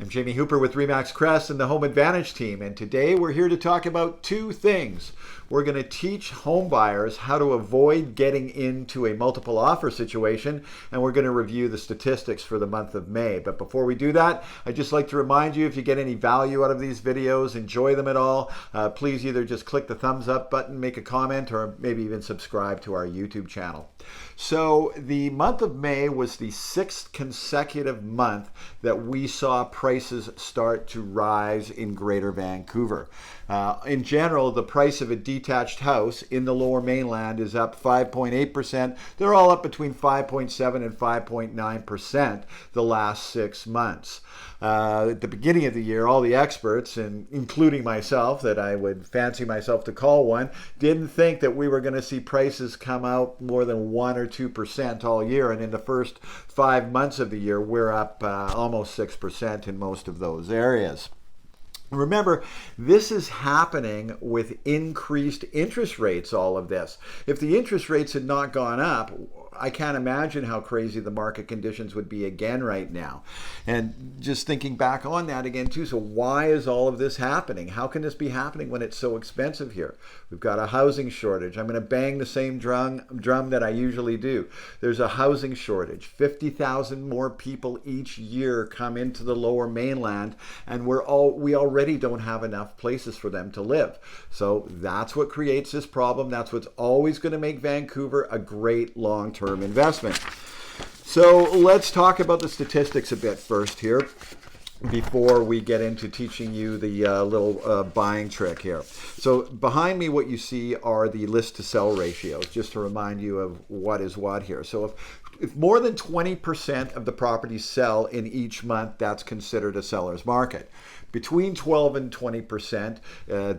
I'm Jamie Hooper with RE/MAX Crest and the Home Advantage team, and today we're here to talk about two things. We're going to teach home buyers how to avoid getting into a multiple offer situation, and we're going to review the statistics for the month of May. But before we do that, I'd just like to remind you, if you get any value out of these videos, enjoy them at all, please either just click the thumbs up button, make a comment, or maybe even subscribe to our YouTube channel. So the month of May was the 6th consecutive month that we saw prices start to rise in Greater Vancouver. In general, the price of a detached house in the Lower Mainland is up 5.8%. They're all up between 5.7 and 5.9% the last 6 months. At the beginning of the year, all the experts, and including myself, that I would fancy myself to call one, didn't think that we were going to see prices come out more than 1 or 2% all year. And in the first 5 months of the year, we're up almost 6% in most of those areas. Remember, this is happening with increased interest rates, all of this. If the interest rates had not gone up, I can't imagine how crazy the market conditions would be again right now. And just thinking back on that again too, so why is all of this happening? How can this be happening when it's so expensive here? We've got a housing shortage. I'm going to bang the same drum that I usually do. There's a housing shortage. 50,000 more people each year come into the Lower Mainland, and we already don't have enough places for them to live. So that's what creates this problem. That's what's always going to make Vancouver a great long-term investment. So let's talk about the statistics a bit first here before we get into teaching you the little buying trick here. So behind me, what you see are the list to sell ratios, just to remind you of what is what here. So if more than 20% of the properties sell in each month, that's considered a seller's market. Between 12 and 20%,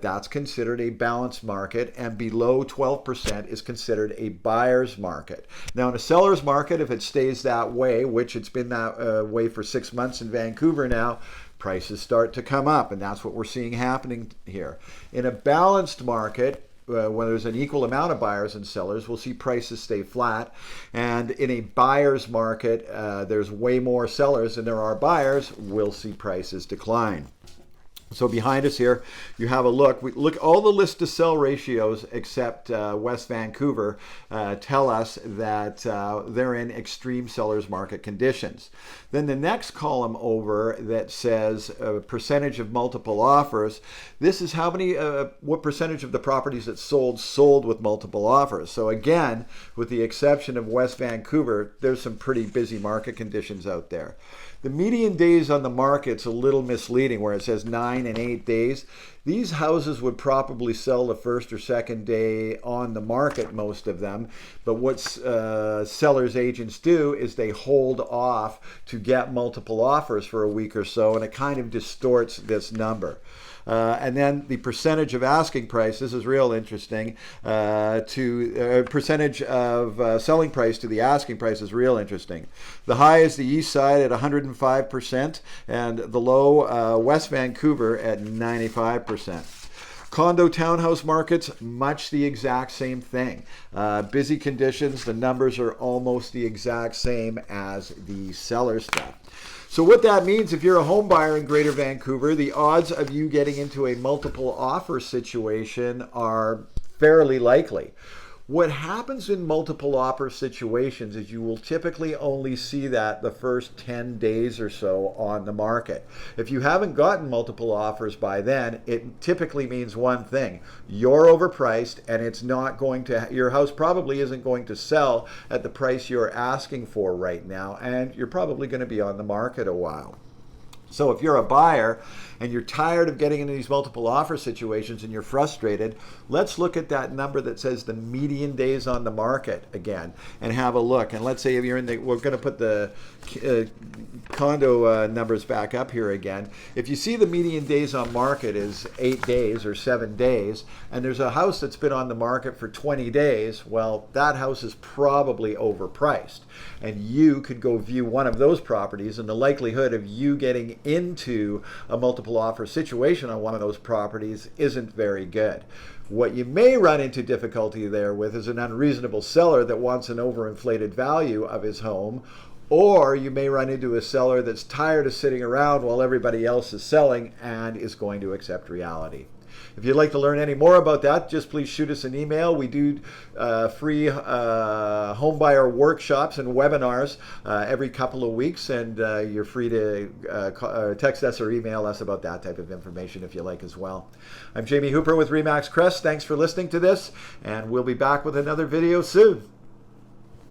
that's considered a balanced market, and below 12% is considered a buyer's market. Now, in a seller's market, if it stays that way, which it's been that way for 6 months in Vancouver now, prices start to come up, and that's what we're seeing happening here. In a balanced market, when there's an equal amount of buyers and sellers, we'll see prices stay flat. And in a buyer's market, there's way more sellers than there are buyers, we'll see prices decline. So behind us here, you have a look. We look all the list to sell ratios except West Vancouver tell us that they're in extreme seller's market conditions. Then the next column over that says percentage of multiple offers. This is how many, what percentage of the properties that sold with multiple offers. So again, with the exception of West Vancouver, there's some pretty busy market conditions out there. The median days on the market's a little misleading, where it says 9 and 8 days. These houses would probably sell the first or second day on the market, most of them. But what sellers agents do is they hold off to get multiple offers for a week or so, and it kind of distorts this number. And then the percentage of asking price, this is real interesting, percentage of selling price to the asking price is real interesting. The high is the east side at 105%, and the low, West Vancouver at 95%. Condo townhouse markets, much the exact same thing. Busy conditions, the numbers are almost the exact same as the seller stuff. So what that means, if you're a home buyer in Greater Vancouver, the odds of you getting into a multiple offer situation are fairly likely. What happens in multiple offer situations is you will typically only see that the first 10 days or so on the market. If you haven't gotten multiple offers by then, it typically means one thing: you're overpriced, and it's not going to, your house probably isn't going to sell at the price you're asking for right now, and you're probably going to be on the market a while. So if you're a buyer and you're tired of getting into these multiple offer situations and you're frustrated, let's look at that number that says the median days on the market again and have a look. And let's say if you're in the, we're going to put the condo numbers back up here again. If you see the median days on market is 8 days or 7 days, and there's a house that's been on the market for 20 days, well, that house is probably overpriced. And you could go view one of those properties, and the likelihood of you getting into a multiple offer situation on one of those properties isn't very good. What you may run into difficulty there with is an unreasonable seller that wants an overinflated value of his home, Or you may run into a seller that's tired of sitting around while everybody else is selling and is going to accept reality. If you'd like to learn any more about that, just please shoot us an email. We do free homebuyer workshops and webinars every couple of weeks, and you're free to text us or email us about that type of information if you like as well. I'm Jamie Hooper with RE/MAX Crest. Thanks for listening to this, and we'll be back with another video soon.